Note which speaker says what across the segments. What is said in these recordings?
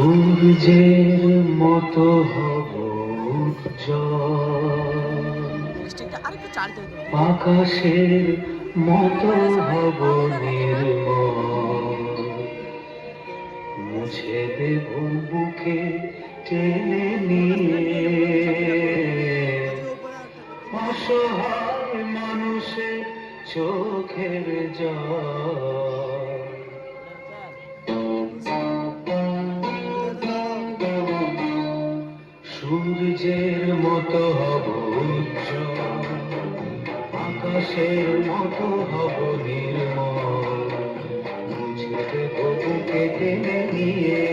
Speaker 1: সূর্যের মতো হব উজ্জ্বল, আকাশের মতো হব নির্মল, মুছে দেব বুকে টেনে নিয়ে অসহায় মানুষের চোখের জল। সূর্যের মতো হব উজ্জ্বল, আকাশের মতো হব নির্মল, মুছে দেব বুকে টেনে নিয়ে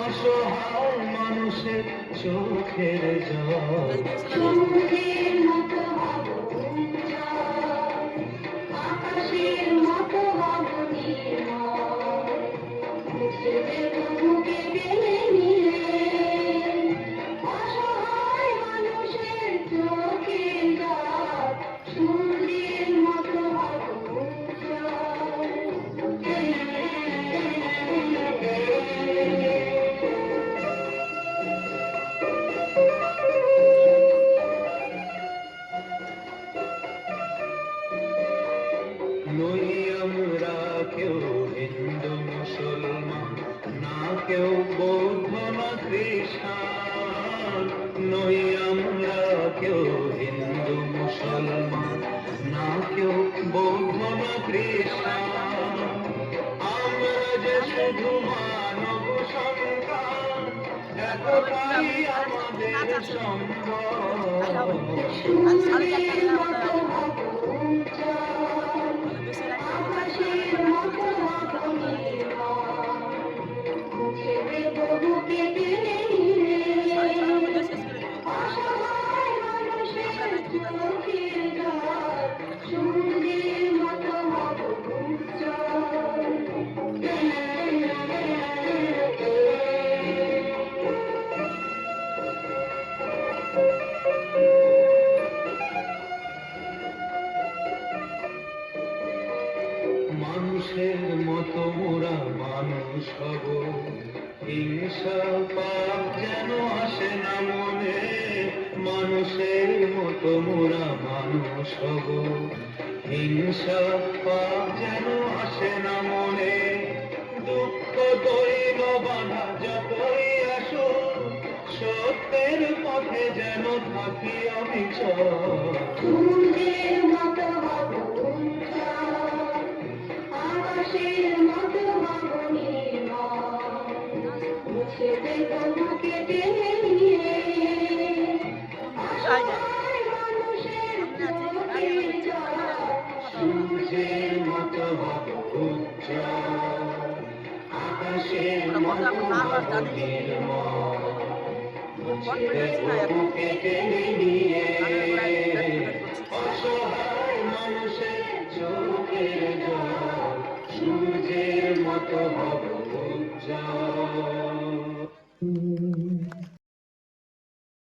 Speaker 1: অসহায় মানুষের চোখের জল। সূর্যের মতো হব উজ্জ্বল, আকাশের মতো হব নির্মল, মুছে দেব বুকে টেনে নিয়ে অসহায় মানুষের চোখের জল। সূর্যের মতো হব উজ্জ্বল। নই আমরা কেউ হিন্দু মুসলমান, না কেউ বৌদ্ধ না খ্রিস্টান। নই আমরা কেউ হিন্দু মুসলমান, না কেউ বৌদ্ধ না খ্রিস্টান। আমরা যে শুধু মানব সন্তান, একটাই আমাদের সম্পদ। সূর্যের মতো হব উজ্জ্বল, আকাশের মতো হব নির্মল, মুছে দেব বুকে টেনে নিয়ে অসহায় মানুষের চোখের জল। সূর্যের মতো হব উজ্জ্বল। মানুষের মতো মোরা মানুষ হব, হিংসা পাপ যেন আসে না মনে। মানুষের মতো মোরা মানুষ হব, হিংসা পাপ যেন আসে না মনে। দুঃখ দৈন বাধা যতই আসুক, সত্যের পথে যেন থাকি অবিচল। সূর্যের মতো হব উজ্জ্বল, আকাশের মতো হব নির্মল, মুছে দেব বুকে টেনে নিয়ে অসহায় মানুষের চোখের জল। সূর্যের মতো হব উজ্জ্বল, আকাশের মতো হব নির্মল, মুছে দেব বুকে টেনে নিয়ে অসহায় মানুষের চোখের জল। সূর্যের মতো হব উজ্জ্বল।